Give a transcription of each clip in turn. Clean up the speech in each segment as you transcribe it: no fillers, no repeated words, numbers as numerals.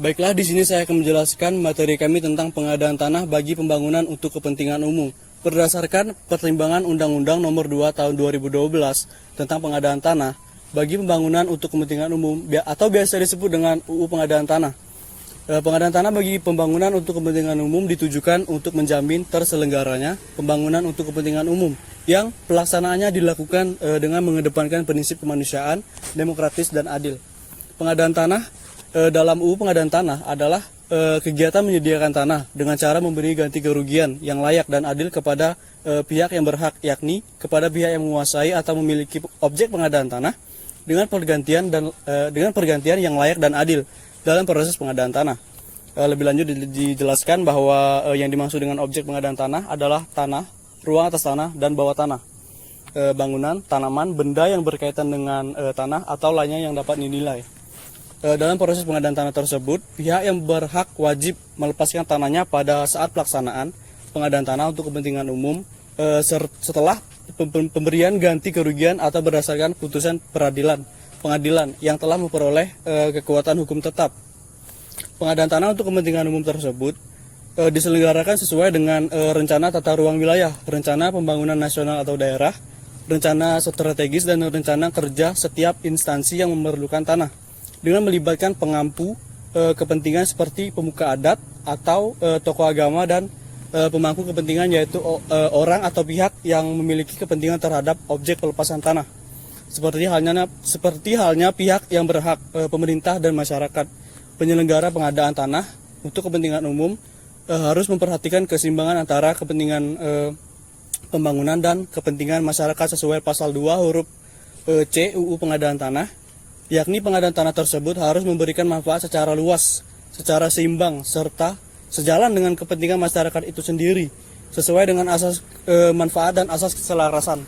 Baiklah, di sini saya akan menjelaskan materi kami tentang pengadaan tanah bagi pembangunan untuk kepentingan umum. Berdasarkan pertimbangan Undang-Undang Nomor 2 Tahun 2012 tentang pengadaan tanah bagi pembangunan untuk kepentingan umum atau biasa disebut dengan UU Pengadaan Tanah. Pengadaan tanah bagi pembangunan untuk kepentingan umum ditujukan untuk menjamin terselenggaranya pembangunan untuk kepentingan umum yang pelaksanaannya dilakukan dengan mengedepankan prinsip kemanusiaan, demokratis, dan adil. Pengadaan tanah dalam UU Pengadaan Tanah adalah kegiatan menyediakan tanah dengan cara memberi ganti kerugian yang layak dan adil kepada pihak yang berhak, yakni kepada pihak yang menguasai atau memiliki objek pengadaan tanah dengan pergantian yang layak dan adil dalam proses pengadaan tanah. Lebih lanjut dijelaskan bahwa yang dimaksud dengan objek pengadaan tanah adalah tanah, ruang atas tanah, dan bawah tanah, bangunan, tanaman, benda yang berkaitan dengan tanah atau lainnya yang dapat dinilai. Dalam proses pengadaan tanah tersebut, pihak yang berhak wajib melepaskan tanahnya pada saat pelaksanaan pengadaan tanah untuk kepentingan umum setelah pemberian ganti kerugian atau berdasarkan putusan pengadilan yang telah memperoleh kekuatan hukum tetap. Pengadaan tanah untuk kepentingan umum tersebut diselenggarakan sesuai dengan rencana tata ruang wilayah, rencana pembangunan nasional atau daerah, rencana strategis, dan rencana kerja setiap instansi yang memerlukan tanah, dengan melibatkan pengampu kepentingan seperti pemuka adat atau tokoh agama dan pemangku kepentingan, yaitu orang atau pihak yang memiliki kepentingan terhadap objek pelepasan tanah. Seperti halnya pihak yang berhak, pemerintah dan masyarakat. Penyelenggara pengadaan tanah untuk kepentingan umum harus memperhatikan keseimbangan antara kepentingan pembangunan dan kepentingan masyarakat sesuai pasal 2 huruf C UU Pengadaan Tanah, yakni pengadaan tanah tersebut harus memberikan manfaat secara luas, secara seimbang, serta sejalan dengan kepentingan masyarakat itu sendiri, sesuai dengan asas manfaat dan asas keselarasan.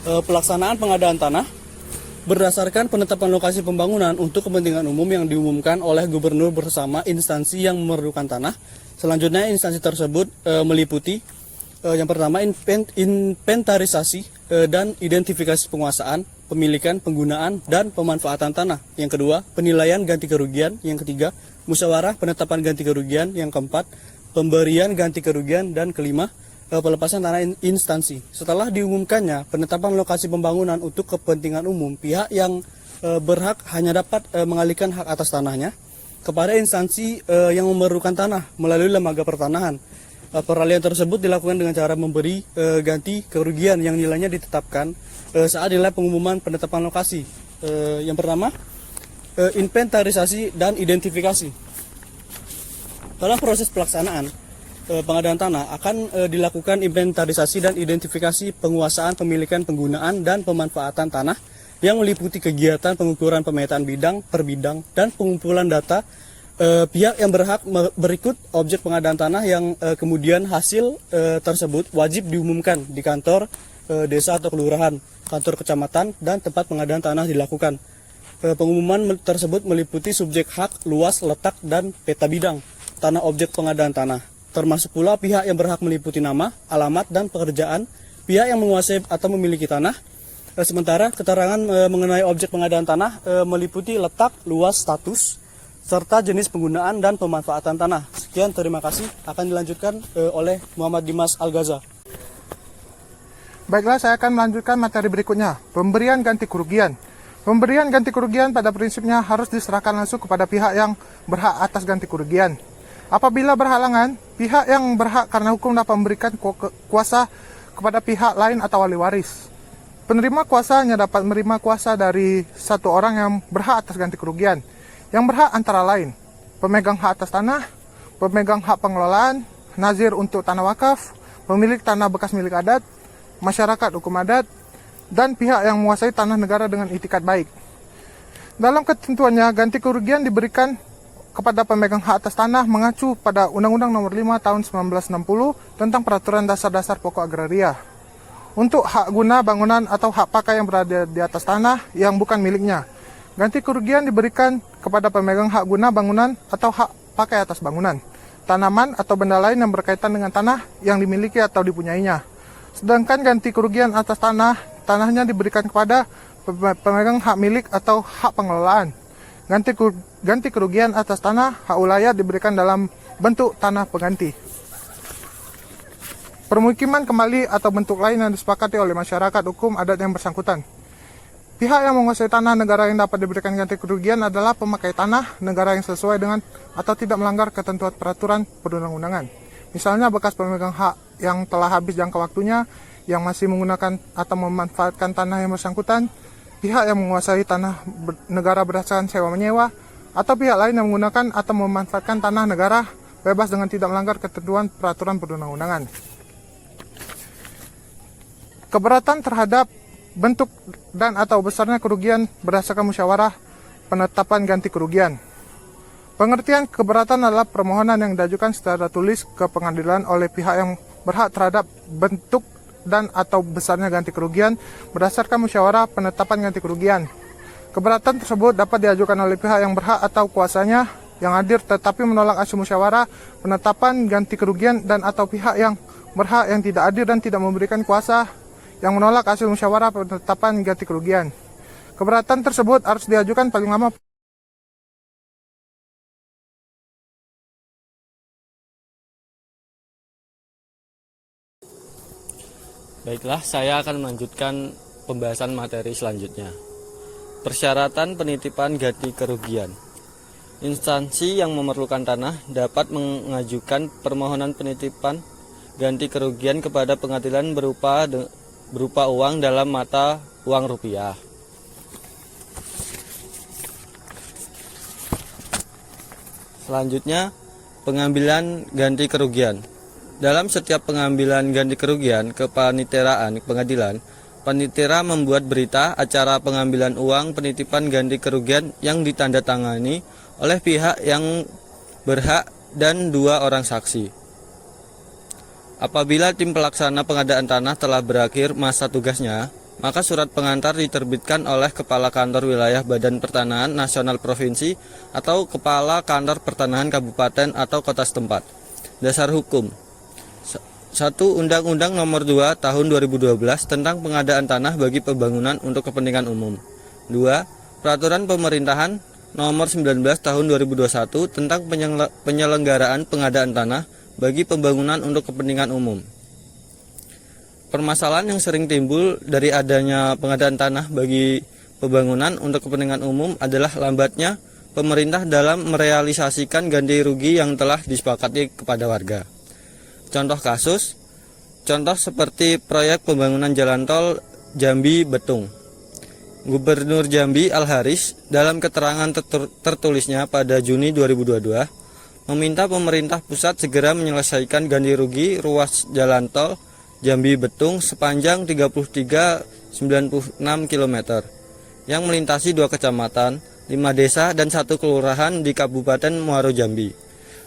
Pelaksanaan pengadaan tanah berdasarkan penetapan lokasi pembangunan untuk kepentingan umum yang diumumkan oleh gubernur bersama instansi yang memerlukan tanah. Selanjutnya, instansi tersebut meliputi yang pertama, inventarisasi dan identifikasi penguasaan, pemilikan, penggunaan, dan pemanfaatan tanah. Yang kedua, penilaian ganti kerugian. Yang ketiga, musyawarah penetapan ganti kerugian. Yang keempat, pemberian ganti kerugian. Dan kelima, pelepasan tanah instansi. Setelah diumumkannya penetapan lokasi pembangunan untuk kepentingan umum, pihak yang berhak hanya dapat mengalihkan hak atas tanahnya kepada instansi yang memerlukan tanah melalui lembaga pertanahan. Peralihan tersebut dilakukan dengan cara memberi ganti kerugian yang nilainya ditetapkan saat nilai pengumuman penetapan lokasi. Yang pertama, inventarisasi dan identifikasi. Dalam proses pelaksanaan pengadaan tanah akan dilakukan inventarisasi dan identifikasi penguasaan, pemilikan, penggunaan, dan pemanfaatan tanah yang meliputi kegiatan pengukuran pemetaan bidang per bidang dan pengumpulan data pihak yang berhak berikut objek pengadaan tanah yang kemudian hasil tersebut wajib diumumkan di kantor desa atau kelurahan, kantor kecamatan, dan tempat pengadaan tanah dilakukan. Pengumuman tersebut meliputi subjek hak, luas, letak, dan peta bidang tanah objek pengadaan tanah, termasuk pula pihak yang berhak meliputi nama, alamat, dan pekerjaan pihak yang menguasai atau memiliki tanah. Sementara keterangan mengenai objek pengadaan tanah meliputi letak, luas, status, serta jenis penggunaan dan pemanfaatan tanah. Sekian, terima kasih. Akan dilanjutkan oleh Muhammad Dimas Al-Ghaza. Baiklah, saya akan melanjutkan materi berikutnya, pemberian ganti kerugian. Pemberian ganti kerugian pada prinsipnya harus diserahkan langsung kepada pihak yang berhak atas ganti kerugian. Apabila berhalangan, pihak yang berhak karena hukum dapat memberikan kuasa kepada pihak lain atau wali waris. Penerima kuasa hanya dapat menerima kuasa dari satu orang yang berhak atas ganti kerugian. Yang berhak antara lain pemegang hak atas tanah, pemegang hak pengelolaan, nazir untuk tanah wakaf, pemilik tanah bekas milik adat, masyarakat hukum adat, dan pihak yang menguasai tanah negara dengan itikat baik. Dalam ketentuannya, ganti kerugian diberikan kepada pemegang hak atas tanah mengacu pada Undang-Undang Nomor 5 Tahun 1960 tentang Peraturan Dasar-Dasar Pokok Agraria. Untuk hak guna bangunan atau hak pakai yang berada di atas tanah yang bukan miliknya, ganti kerugian diberikan kepada pemegang hak guna bangunan atau hak pakai atas bangunan, tanaman atau benda lain yang berkaitan dengan tanah yang dimiliki atau dipunyainya. Sedangkan ganti kerugian atas tanahnya diberikan kepada pemegang hak milik atau hak pengelolaan. Ganti kerugian atas tanah hak wilayah diberikan dalam bentuk tanah pengganti. Permukiman kembali atau bentuk lain yang disepakati oleh masyarakat hukum adat yang bersangkutan. Pihak yang menguasai tanah negara yang dapat diberikan ganti kerugian adalah pemakai tanah negara yang sesuai dengan atau tidak melanggar ketentuan peraturan perundang-undangan. Misalnya bekas pemegang hak yang telah habis jangka waktunya, yang masih menggunakan atau memanfaatkan tanah yang bersangkutan, pihak yang menguasai tanah negara berdasarkan sewa menyewa, atau pihak lain yang menggunakan atau memanfaatkan tanah negara bebas dengan tidak melanggar ketentuan peraturan perundang-undangan. Keberatan terhadap bentuk dan atau besarnya kerugian berdasarkan musyawarah penetapan ganti kerugian. Pengertian keberatan adalah permohonan yang diajukan secara tulis ke pengadilan oleh pihak yang berhak terhadap bentuk dan atau besarnya ganti kerugian berdasarkan musyawarah penetapan ganti kerugian. Keberatan tersebut dapat diajukan oleh pihak yang berhak atau kuasanya yang hadir tetapi menolak hasil musyawarah penetapan ganti kerugian dan atau pihak yang berhak yang tidak hadir dan tidak memberikan kuasa yang menolak hasil musyawarah penetapan ganti kerugian. Keberatan tersebut harus diajukan paling lama Baiklah, saya akan melanjutkan pembahasan materi selanjutnya. Persyaratan penitipan ganti kerugian. Instansi yang memerlukan tanah dapat mengajukan permohonan penitipan ganti kerugian kepada pengadilan berupa uang dalam mata uang rupiah. Selanjutnya, pengambilan ganti kerugian. Dalam setiap pengambilan ganti kerugian kepaniteraan pengadilan, panitera membuat berita acara pengambilan uang penitipan ganti kerugian yang ditandatangani oleh pihak yang berhak dan 2 orang saksi. Apabila tim pelaksana pengadaan tanah telah berakhir masa tugasnya, maka surat pengantar diterbitkan oleh Kepala Kantor Wilayah Badan Pertanahan Nasional Provinsi atau Kepala Kantor Pertanahan Kabupaten atau Kota setempat. Dasar hukum. 1. Undang-Undang Nomor 2 Tahun 2012 tentang pengadaan tanah bagi pembangunan untuk kepentingan umum. 2. Peraturan Pemerintahan Nomor 19 Tahun 2021 tentang penyelenggaraan pengadaan tanah bagi pembangunan untuk kepentingan umum. Permasalahan yang sering timbul dari adanya pengadaan tanah bagi pembangunan untuk kepentingan umum adalah lambatnya pemerintah dalam merealisasikan ganti rugi yang telah disepakati kepada warga. Contoh kasus, contoh seperti proyek pembangunan jalan tol Jambi-Betung. Gubernur Jambi Al-Haris dalam keterangan tertulisnya pada Juni 2022 meminta pemerintah pusat segera menyelesaikan ganti rugi ruas jalan tol Jambi-Betung sepanjang 33,96 km yang melintasi 2 kecamatan, 5 desa dan 1 kelurahan di Kabupaten Muaro Jambi.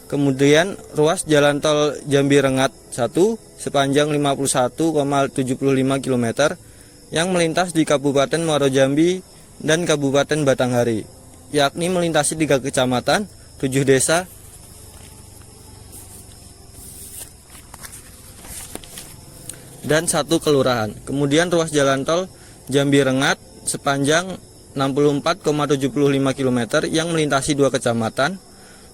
Kemudian ruas jalan tol Jambi Rengat 1 sepanjang 51,75 km yang melintas di Kabupaten Muaro Jambi dan Kabupaten Batanghari, yakni melintasi 3 kecamatan, 7 desa, dan 1 kelurahan. Kemudian ruas jalan tol Jambi Rengat sepanjang 64,75 km yang melintasi 2 kecamatan,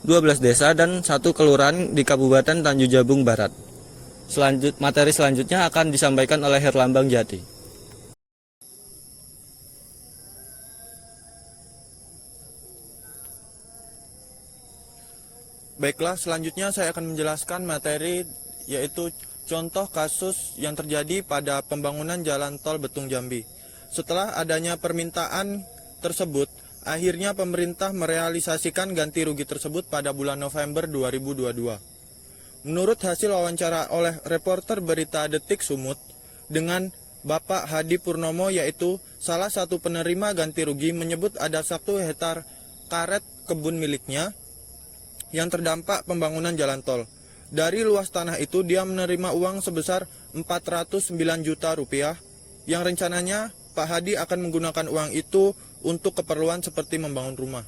12 desa dan 1 kelurahan di Kabupaten Tanjung Jabung Barat. Materi selanjutnya akan disampaikan oleh Herlambang Jati. Baiklah, selanjutnya saya akan menjelaskan materi yaitu contoh kasus yang terjadi pada pembangunan jalan tol Betung Jambi. Setelah adanya permintaan tersebut, akhirnya pemerintah merealisasikan ganti rugi tersebut pada bulan November 2022. Menurut hasil wawancara oleh reporter berita Detik Sumut dengan Bapak Hadi Purnomo, yaitu salah satu penerima ganti rugi, menyebut ada 1 hektar karet kebun miliknya yang terdampak pembangunan jalan tol. Dari luas tanah itu dia menerima uang sebesar 409 juta rupiah yang rencananya Pak Hadi akan menggunakan uang itu untuk keperluan seperti membangun rumah.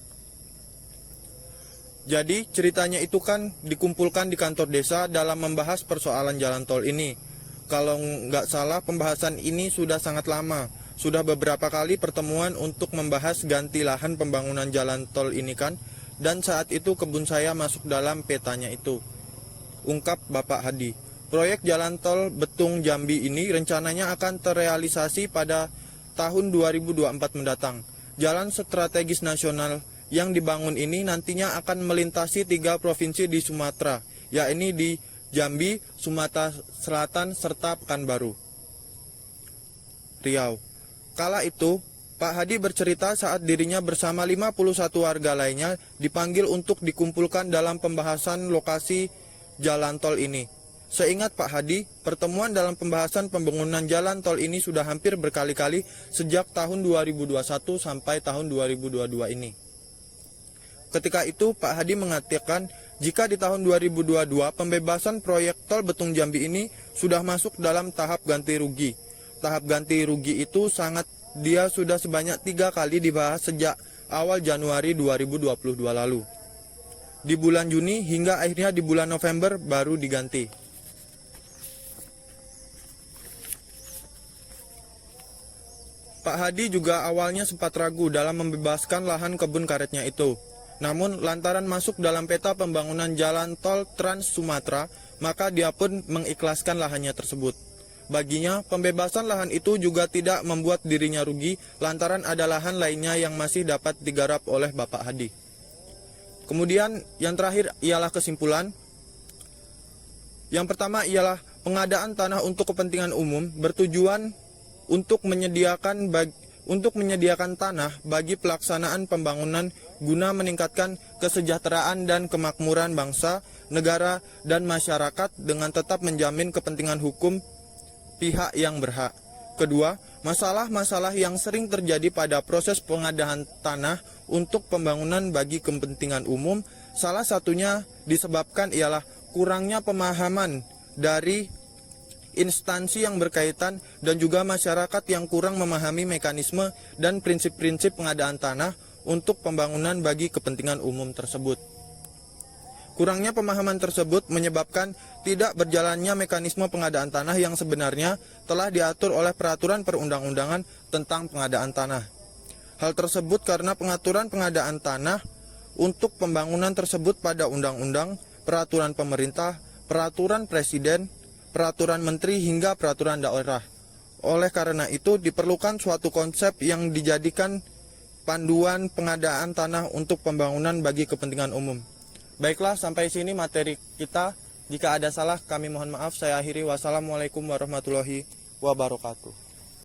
Jadi ceritanya itu kan dikumpulkan di kantor desa dalam membahas persoalan jalan tol ini. Kalau nggak salah pembahasan ini sudah sangat lama. sudah beberapa kali pertemuan untuk membahas ganti lahan pembangunan jalan tol ini kan, dan saat itu kebun saya masuk dalam petanya itu, ungkap Bapak Hadi. Proyek jalan tol Betung Jambi ini rencananya akan terrealisasi pada tahun 2024 mendatang. Jalan strategis nasional yang dibangun ini nantinya akan melintasi 3 provinsi di Sumatera, yakni di Jambi, Sumatera Selatan, serta Pekanbaru, Riau. Kala itu, Pak Hadi bercerita saat dirinya bersama 51 warga lainnya dipanggil untuk dikumpulkan dalam pembahasan lokasi jalan tol ini. Seingat Pak Hadi, pertemuan dalam pembahasan pembangunan jalan tol ini sudah hampir berkali-kali sejak tahun 2021 sampai tahun 2022 ini. Ketika itu, Pak Hadi mengatakan jika di tahun 2022 pembebasan proyek tol Betung Jambi ini sudah masuk dalam tahap ganti rugi. Tahap ganti rugi itu dia sudah sebanyak 3 kali dibahas sejak awal Januari 2022 lalu. Di bulan Juni hingga akhirnya di bulan November baru diganti. Pak Hadi juga awalnya sempat ragu dalam membebaskan lahan kebun karetnya itu. Namun lantaran masuk dalam peta pembangunan jalan tol Trans Sumatera, maka dia pun mengikhlaskan lahannya tersebut. Baginya, pembebasan lahan itu juga tidak membuat dirinya rugi lantaran ada lahan lainnya yang masih dapat digarap oleh Bapak Hadi. Kemudian yang terakhir ialah kesimpulan. Yang pertama ialah pengadaan tanah untuk kepentingan umum bertujuan untuk menyediakan tanah bagi pelaksanaan pembangunan guna meningkatkan kesejahteraan dan kemakmuran bangsa, negara, dan masyarakat dengan tetap menjamin kepentingan hukum pihak yang berhak. Kedua, masalah-masalah yang sering terjadi pada proses pengadaan tanah untuk pembangunan bagi kepentingan umum, salah satunya disebabkan ialah kurangnya pemahaman dari instansi yang berkaitan dan juga masyarakat yang kurang memahami mekanisme dan prinsip-prinsip pengadaan tanah untuk pembangunan bagi kepentingan umum tersebut. Kurangnya pemahaman tersebut menyebabkan tidak berjalannya mekanisme pengadaan tanah yang sebenarnya telah diatur oleh peraturan perundang-undangan tentang pengadaan tanah. Hal tersebut karena pengaturan pengadaan tanah untuk pembangunan tersebut pada undang-undang, peraturan pemerintah, peraturan presiden, peraturan menteri hingga peraturan daerah. Oleh karena itu diperlukan suatu konsep yang dijadikan panduan pengadaan tanah untuk pembangunan bagi kepentingan umum. Baiklah, sampai sini materi kita. Jika ada salah kami mohon maaf. Saya akhiri. Wassalamualaikum warahmatullahi wabarakatuh.